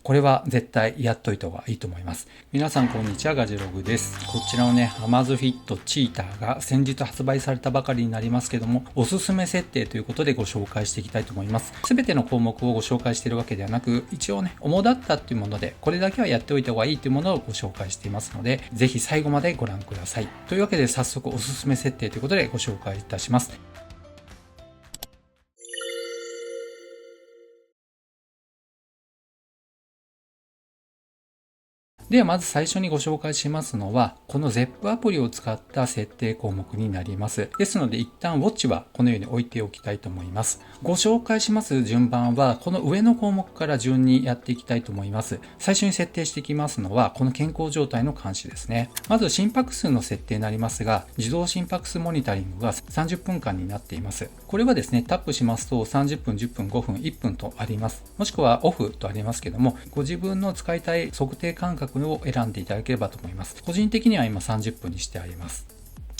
これは絶対やっといた方がいいと思います。皆さんこんにちは、ガジログです。こちらのね、Amazfit チーターが先日発売されたばかりになりますけども、おすすめ設定ということでご紹介していきたいと思います。すべての項目をご紹介しているわけではなく、一応ね、主だったっていうもので、これだけはやっておいた方がいいというものをご紹介していますので、ぜひ最後までご覧ください。というわけで早速おすすめ設定ということでご紹介いたします。ではまず最初にご紹介しますのは、この ZEP アプリを使った設定項目になります。ですので一旦ウォッチはこのように置いておきたいと思います。ご紹介します順番は、この上の項目から順にやっていきたいと思います。最初に設定していきますのは、この健康状態の監視ですね。まず心拍数の設定になりますが、自動心拍数モニタリングが30分間になっています。これはですね、タップしますと30分、10分、5分、1分とあります。もしくはオフとありますけども、ご自分の使いたい測定間隔を選んでいただければと思います。個人的には今30分にしてあります。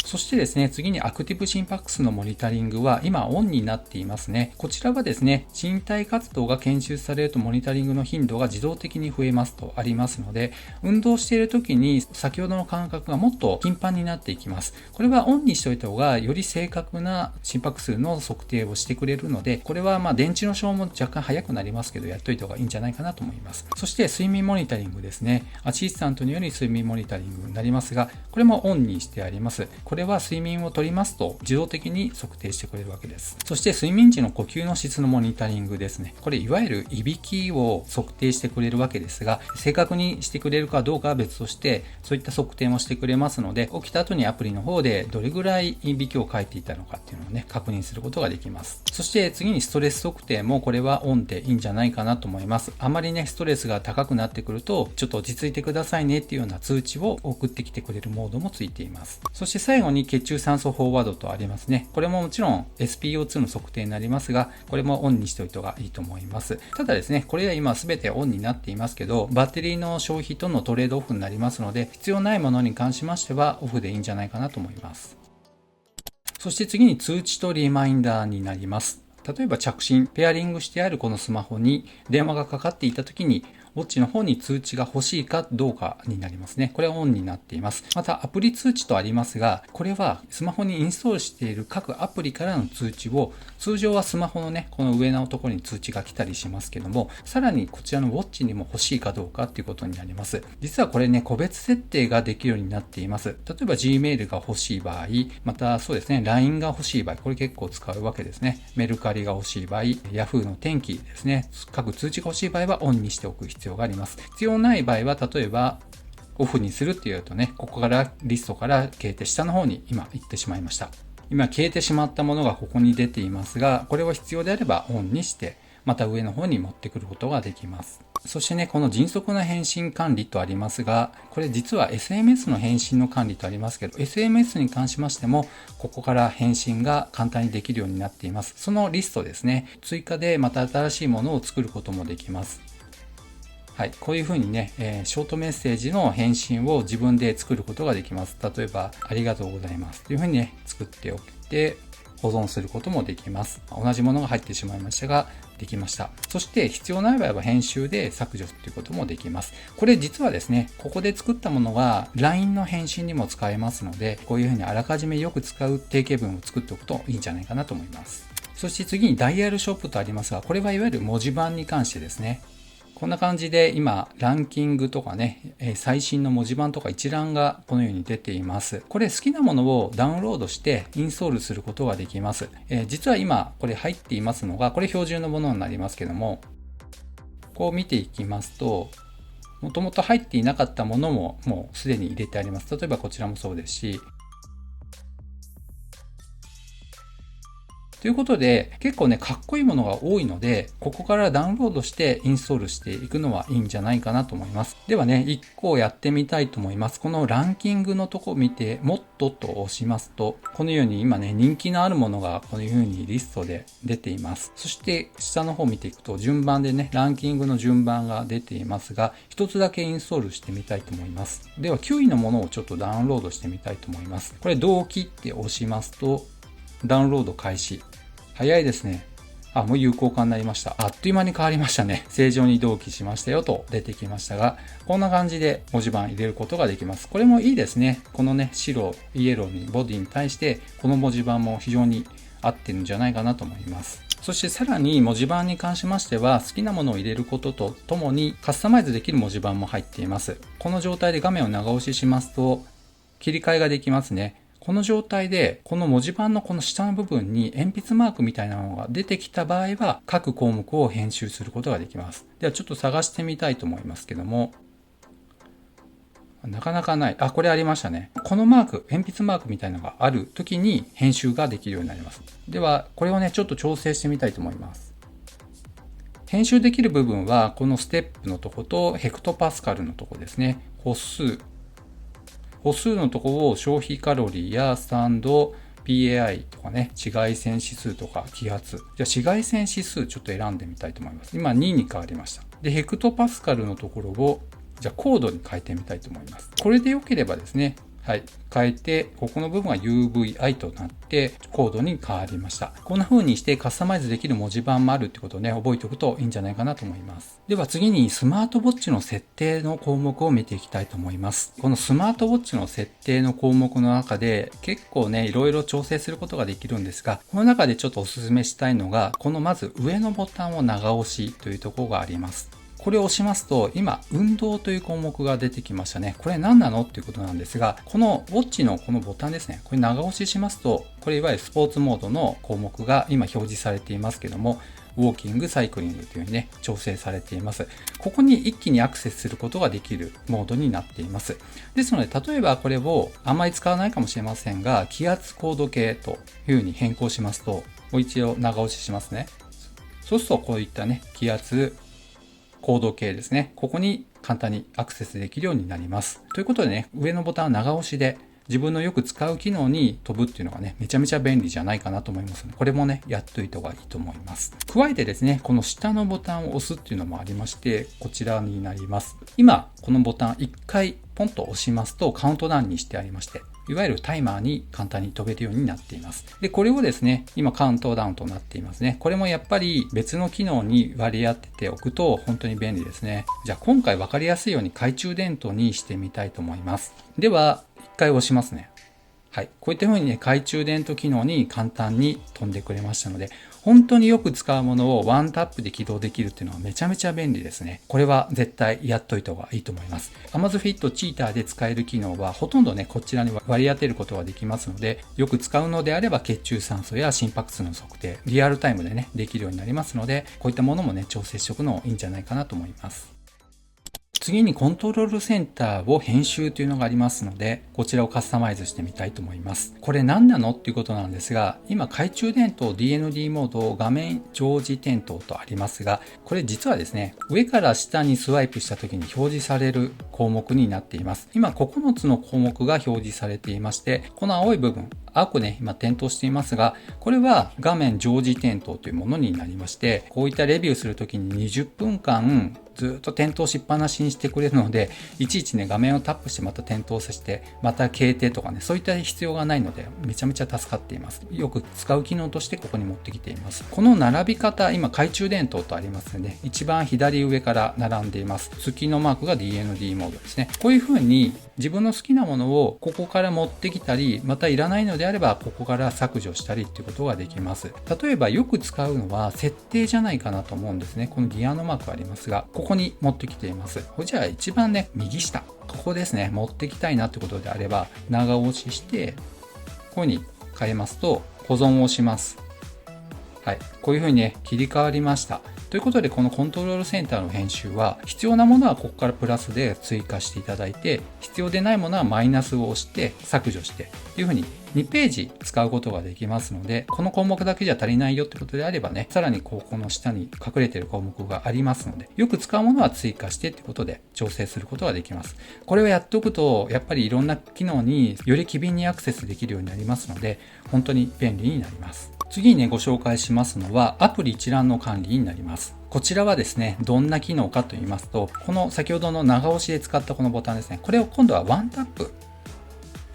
そしてですね、次にアクティブ心拍数のモニタリングは今オンになっていますね。こちらはですね、身体活動が研修されるとモニタリングの頻度が自動的に増えますとありますので、運動している時に先ほどの感覚がもっと頻繁になっていきます。これはオンにしておいた方がより正確な心拍数の測定をしてくれるので、これは電池の消耗も若干早くなりますけど、やっといた方がいいんじゃないかなと思います。そして睡眠モニタリングですね。アシスタントによる睡眠モニタリングになりますが、これもオンにしてあります。これは睡眠をとりますと自動的に測定してくれるわけです。そして睡眠時の呼吸の質のモニタリングですね。これいわゆるいびきを測定してくれるわけですが、正確にしてくれるかどうかは別として、そういった測定もしてくれますので、起きた後にアプリの方でどれぐらいいびきをかいていたのかっていうのをね、確認することができます。そして次にストレス測定もこれはオンでいいんじゃないかなと思います。あまりね、ストレスが高くなってくると、ちょっと落ち着いてくださいねっていうような通知を送ってきてくれるモードもついています。そして最後に血中酸素フォーワードとありますね。これももちろん SPO2 の測定になりますが、これもオンにしておいた方がいいと思います。ただですね、これは今全てオンになっていますけど、バッテリーの消費とのトレードオフになりますので、必要ないものに関しましてはオフでいいんじゃないかなと思います。そして次に通知とリマインダーになります。例えば着信、ペアリングしてあるこのスマホに電話がかかっていた時に、ウォッチの方に通知が欲しいかどうかになりますね。これはオンになっています。またアプリ通知とありますが、これはスマホにインストールしている各アプリからの通知を、通常はスマホのね、この上のところに通知が来たりしますけども、さらにこちらのウォッチにも欲しいかどうかっていうことになります。実はこれね、個別設定ができるようになっています。例えば Gmail が欲しい場合、またそうですね、LINE が欲しい場合、これ結構使うわけですね。メルカリが欲しい場合、Yahoo の天気ですね、各通知が欲しい場合はオンにしておく必要があります。必要ない場合は、例えばオフにするっていうとね、ここからリストから消えて下の方に今行ってしまいました。今消えてしまったものがここに出ていますが、これを必要であればオンにして、また上の方に持ってくることができます。そしてね、この迅速な返信管理とありますが、これ実は SMS の返信の管理とありますけど、SMS に関しましても、ここから返信が簡単にできるようになっています。そのリストですね、追加でまた新しいものを作ることもできます。はい、こういうふうにね、ショートメッセージの返信を自分で作ることができます。例えば、ありがとうございますというふうにね、作っておいて、保存することもできます。同じものが入ってしまいましたが、できました。そして必要ない場合は編集で削除ということもできます。これ実はですね、ここで作ったものが LINE の返信にも使えますので、こういうふうにあらかじめよく使う定型文を作っておくといいんじゃないかなと思います。そして次にダイヤルショップとありますが、これはいわゆる文字盤に関してですね。こんな感じで今、ランキングとかね、最新の文字盤とか一覧がこのように出ています。これ好きなものをダウンロードしてインストールすることができます。実は今、これ入っていますのが、これ標準のものになりますけども、こう見ていきますと、もともと入っていなかったものももうすでに入れてあります。例えばこちらもそうですし、ということで、結構ね、かっこいいものが多いので、ここからダウンロードしてインストールしていくのはいいんじゃないかなと思います。ではね、1個やってみたいと思います。このランキングのとこを見て、もっとと押しますと、このように今ね、人気のあるものがこのようにリストで出ています。そして下の方を見ていくと、順番でね、ランキングの順番が出ていますが、一つだけインストールしてみたいと思います。では9位のものをちょっとダウンロードしてみたいと思います。これ同期って押しますと、ダウンロード開始。早いですね。もう有効化になりました。あっという間に変わりましたね。正常に同期しましたよと出てきましたが、こんな感じで文字盤入れることができます。これもいいですね。このね、白、イエローにボディに対して、この文字盤も非常に合ってるんじゃないかなと思います。そしてさらに文字盤に関しましては、好きなものを入れることとともにカスタマイズできる文字盤も入っています。この状態で画面を長押ししますと、切り替えができますね。この状態で、この文字盤のこの下の部分に鉛筆マークみたいなのが出てきた場合は、各項目を編集することができます。ではちょっと探してみたいと思いますけども、なかなかない。これありましたね。このマーク、鉛筆マークみたいなのがある時に編集ができるようになります。では、これをね、ちょっと調整してみたいと思います。編集できる部分は、このステップのとことヘクトパスカルのとこですね。歩数のとこを消費カロリーやスタンド、PAI とかね、紫外線指数とか気圧。じゃあ紫外線指数ちょっと選んでみたいと思います。今2に変わりました。で、ヘクトパスカルのところを、じゃあコードに変えてみたいと思います。これで良ければですね、はい。変えて、ここの部分は UVI となって、コードに変わりました。こんな風にしてカスタマイズできる文字盤もあるってことをね、覚えておくといいんじゃないかなと思います。では次にスマートウォッチの設定の項目を見ていきたいと思います。このスマートウォッチの設定の項目の中で、結構ね、いろいろ調整することができるんですが、この中でちょっとお勧めしたいのが、このまず上のボタンを長押しというところがあります。これを押しますと、今、運動という項目が出てきましたね。これ何なのっていうことなんですが、このウォッチのこのボタンですね。これ長押ししますと、これいわゆるスポーツモードの項目が今表示されていますけども、ウォーキング、サイクリングというふうにね、調整されています。ここに一気にアクセスすることができるモードになっています。ですので、例えばこれをあんまり使わないかもしれませんが、気圧コード系というふうに変更しますと、もう一度長押ししますね。そうするとこういったね、気圧、コード系ですね。ここに簡単にアクセスできるようになります。ということでね、上のボタンは長押しで自分のよく使う機能に飛ぶっていうのがね、めちゃめちゃ便利じゃないかなと思いますので、これもね、やっといた方がいいと思います。加えてですね、この下のボタンを押すっていうのもありまして、こちらになります。今、このボタン1回ポンと押しますとカウントダウンにしてありまして、いわゆるタイマーに簡単に飛べるようになっています。で、これをですね、今カウントダウンとなっていますね。これもやっぱり別の機能に割り当てておくと本当に便利ですね。じゃあ今回分かりやすいように懐中電灯にしてみたいと思います。では、1回押しますね。はい。こういった風にね、懐中電灯機能に簡単に飛んでくれましたので、本当によく使うものをワンタップで起動できるっていうのはめちゃめちゃ便利ですね。これは絶対やっといた方がいいと思います。Amazfit Cheetah で使える機能はほとんどね、こちらに割り当てることができますので、よく使うのであれば血中酸素や心拍数の測定、リアルタイムでね、できるようになりますので、こういったものもね、調整しておくのいいんじゃないかなと思います。次にコントロールセンターを編集というのがありますので、こちらをカスタマイズしてみたいと思います。これ何なのっていうことなんですが、今懐中電灯 DND モード画面常時点灯とありますが、これ実はですね、上から下にスワイプした時に表示される項目になっています。今9つの項目が表示されていまして、この青い部分、青くね、今点灯していますが、これは画面常時点灯というものになりまして、こういったレビューするときに20分間ずっと点灯しっぱなしにしてくれるので、いちいちね、画面をタップしてまた点灯させて、また形定とかね、そういった必要がないので、めちゃめちゃ助かっています。よく使う機能としてここに持ってきています。この並び方、今懐中電灯とありますので、一番左上から並んでいます。月のマークが DND モードですね。こういう風に自分の好きなものをここから持ってきたり、またいらないのであればここから削除したりっていうことができます。例えばよく使うのは設定じゃないかなと思うんですね。このギアのマークありますが、ここに持ってきています。じゃあ一番ね、右下。ここですね、持ってきたいなってことであれば、長押しして、ここに変えますと、保存をします。はい。こういう風にね、切り替わりました。ということで、このコントロールセンターの編集は、必要なものはここからプラスで追加していただいて、必要でないものはマイナスを押して削除してという風に2ページ使うことができますので、この項目だけじゃ足りないよってことであればね、さらにここの下に隠れている項目がありますので、よく使うものは追加してってことで調整することができます。これをやっておくと、やっぱりいろんな機能により機敏にアクセスできるようになりますので、本当に便利になります。次にね、ご紹介しますのは、アプリ一覧の管理になります。こちらはですね、どんな機能かと言いますと、この先ほどの長押しで使ったこのボタンですね、これを今度はワンタップ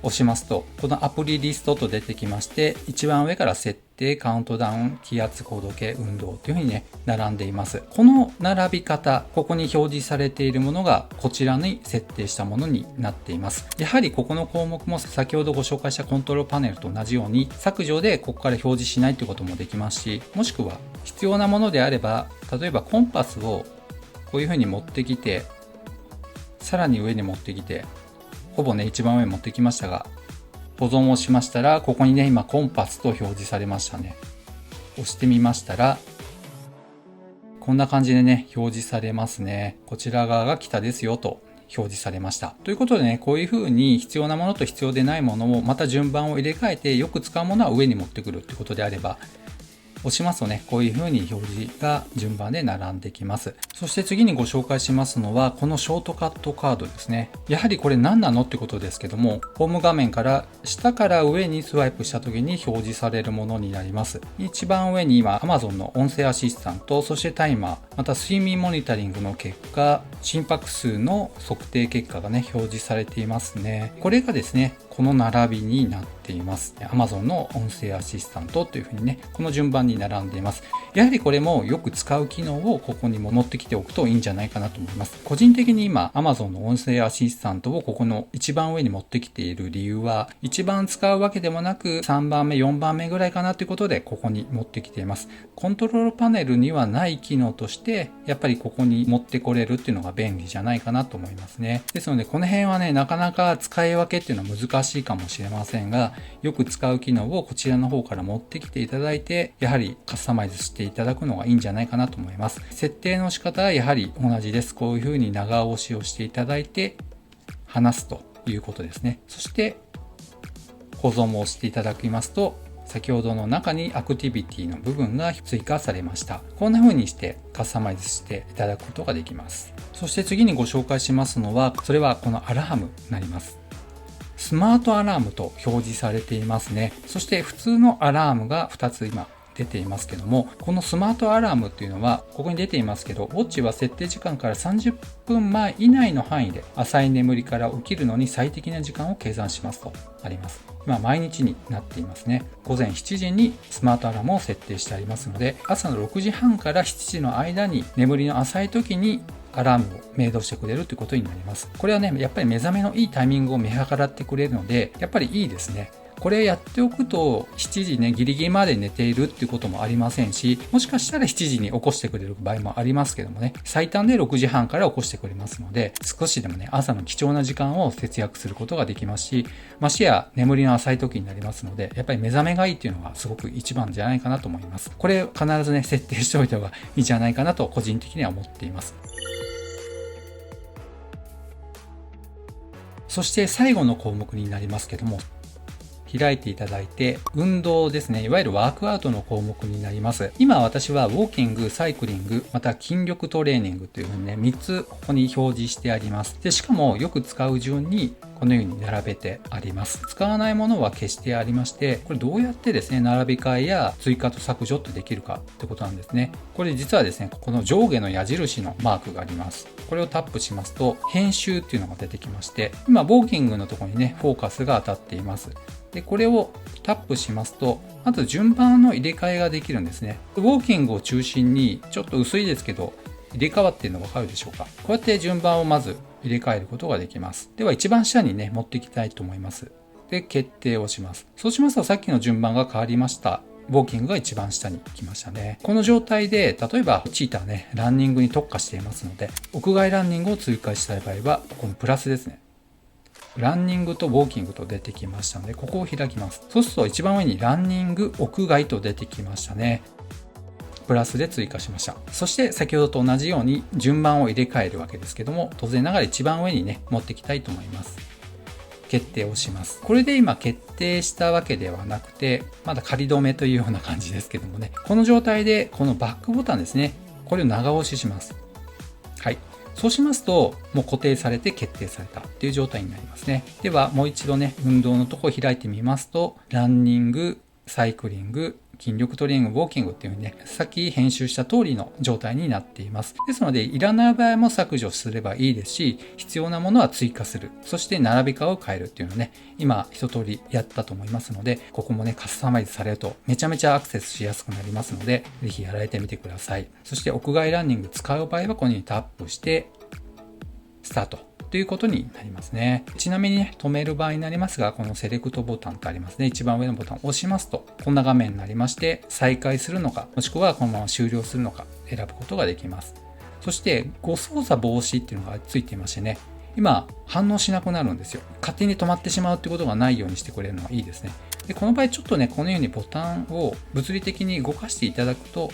押しますと、このアプリリストと出てきまして、一番上から設定、カウントダウン、気圧、高度計、運動というふうにね、並んでいます。この並び方、ここに表示されているものが、こちらに設定したものになっています。やはりここの項目も先ほどご紹介したコントロールパネルと同じように、削除でここから表示しないということもできますし、もしくは必要なものであれば、例えばコンパスをこういうふうに持ってきて、さらに上に持ってきて、ほぼね、一番上に持ってきましたが、保存をしましたら、ここにね、今コンパスと表示されましたね。押してみましたら、こんな感じでね、表示されますね。こちら側が北ですよと表示されました。ということでね、こういう風に必要なものと必要でないものをまた順番を入れ替えてよく使うものは上に持ってくるってことであれば、押しますとね、こういう風に表示が順番で並んできます。そして次にご紹介しますのは、このショートカットカードですね。やはりこれ何なのってことですけども、ホーム画面から下から上にスワイプした時に表示されるものになります。一番上に今 Amazon の音声アシスタント、そしてタイマー、また睡眠モニタリングの結果、心拍数の測定結果がね、表示されていますね。これがですね、この並びになっています。Amazon の音声アシスタントというふうにね、この順番に並んでいます。やはりこれもよく使う機能をここにも持ってきておくといいんじゃないかなと思います。個人的に今 Amazon の音声アシスタントをここの一番上に持ってきている理由は、一番使うわけでもなく3番目、4番目ぐらいかなということでここに持ってきています。コントロールパネルにはない機能として、やっぱりここに持ってこれるっていうのが便利じゃないかなと思いますね。ですのでこの辺はね、なかなか使い分けっていうのは難しいかもしれませんが、よく使う機能をこちらの方から持ってきていただいて、やはりカスタマイズしていただくのがいいんじゃないかなと思います。設定の仕方はやはり同じです。こういう風に長押しをしていただいて離すということですね。そして保存も押していただきますと、先ほどの中にアクティビティの部分が追加されました。こんな風にしてカスタマイズしていただくことができます。そして次にご紹介しますのは、それはこのアラームになります。スマートアラームと表示されていますね。そして普通のアラームが2つ今出ていますけども、このスマートアラームっていうのは、ここに出ていますけど、ウォッチは設定時間から30分前以内の範囲で浅い眠りから起きるのに最適な時間を計算しますとあります。今毎日になっていますね。午前7時にスマートアラームを設定してありますので、朝の6時半から7時の間に眠りの浅い時にアラームを明導してくれるということになります。これはね、やっぱり目覚めのいいタイミングを見計らってくれるので、やっぱりいいですね。これやっておくと7時ね、ギリギリまで寝ているっていうこともありませんし、もしかしたら7時に起こしてくれる場合もありますけどもね、最短で6時半から起こしてくれますので、少しでもね、朝の貴重な時間を節約することができますし、ましてや眠りの浅い時になりますので、やっぱり目覚めがいいっていうのがすごく一番じゃないかなと思います。これ必ずね、設定しておいた方がいいんじゃないかなと個人的には思っています。そして最後の項目になりますけども、開いていただいて、運動ですね。いわゆるワークアウトの項目になります。今私はウォーキング、サイクリング、また筋力トレーニングというふうにね、3つここに表示してあります。で、しかもよく使う順にこのように並べてあります。使わないものは消してありまして、これどうやってですね、並び替えや追加と削除ってできるかってことなんですね。これ実はですね、この上下の矢印のマークがあります。これをタップしますと、編集っていうのが出てきまして、今、ウォーキングのところにね、フォーカスが当たっています。で、これをタップしますと、まず順番の入れ替えができるんですね。ウォーキングを中心に、ちょっと薄いですけど、入れ替わっているのがわかるでしょうか。こうやって順番をまず入れ替えることができます。では一番下にね、持っていきたいと思います。で、決定をします。そうしますとさっきの順番が変わりました。ウォーキングが一番下に来ましたね。この状態で、例えばチーターね、ランニングに特化していますので、屋外ランニングを追加したい場合は、このプラスですね。ランニングとウォーキングと出てきましたので、ここを開きます。そうすると一番上にランニング屋外と出てきましたね。プラスで追加しました。そして先ほどと同じように順番を入れ替えるわけですけども、当然ながら一番上にね、持っていきたいと思います。決定をします。これで今決定したわけではなくて、まだ仮止めというような感じですけどもね、この状態でこのバックボタンですね、これを長押しします。はい。そうしますと、もう固定されて決定されたっていう状態になりますね。では、もう一度ね、運動のところを開いてみますと、ランニング、サイクリング、筋力トレーニング、ウォーキングっていう風にね、さっき編集した通りの状態になっています。ですので、いらない場合も削除すればいいですし、必要なものは追加する。そして並び替を変えるっていうのをね、今一通りやったと思いますので、ここもね、カスタマイズされるとめちゃめちゃアクセスしやすくなりますので、ぜひやられてみてください。そして屋外ランニング使う場合は、このようにタップして、スタート。ということになりますね。ちなみにね、止める場合になりますが、このセレクトボタンとありますね。一番上のボタンを押しますと、こんな画面になりまして、再開するのか、もしくはこのまま終了するのか選ぶことができます。そして、誤操作防止っていうのがついていましてね、今、反応しなくなるんですよ。勝手に止まってしまうってことがないようにしてくれるのがいいですね。で、この場合ちょっとね、このようにボタンを物理的に動かしていただくと、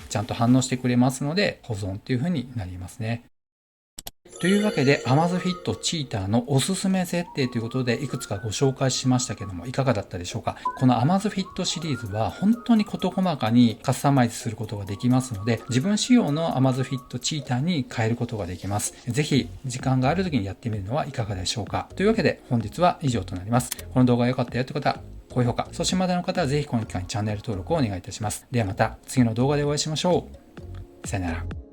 ちゃんと反応してくれますので、保存っていう風になりますね。というわけで Amazfit Cheetah のおすすめ設定ということでいくつかご紹介しましたけどもいかがだったでしょうか。この Amazfit シリーズは本当に事細かにカスタマイズすることができますので自分仕様の Amazfit Cheetah に変えることができます。ぜひ時間がある時にやってみるのはいかがでしょうか。というわけで本日は以上となります。この動画が良かったよという方は高評価、そしてまだの方はぜひこの機会にチャンネル登録をお願いいたします。ではまた次の動画でお会いしましょう。さよなら。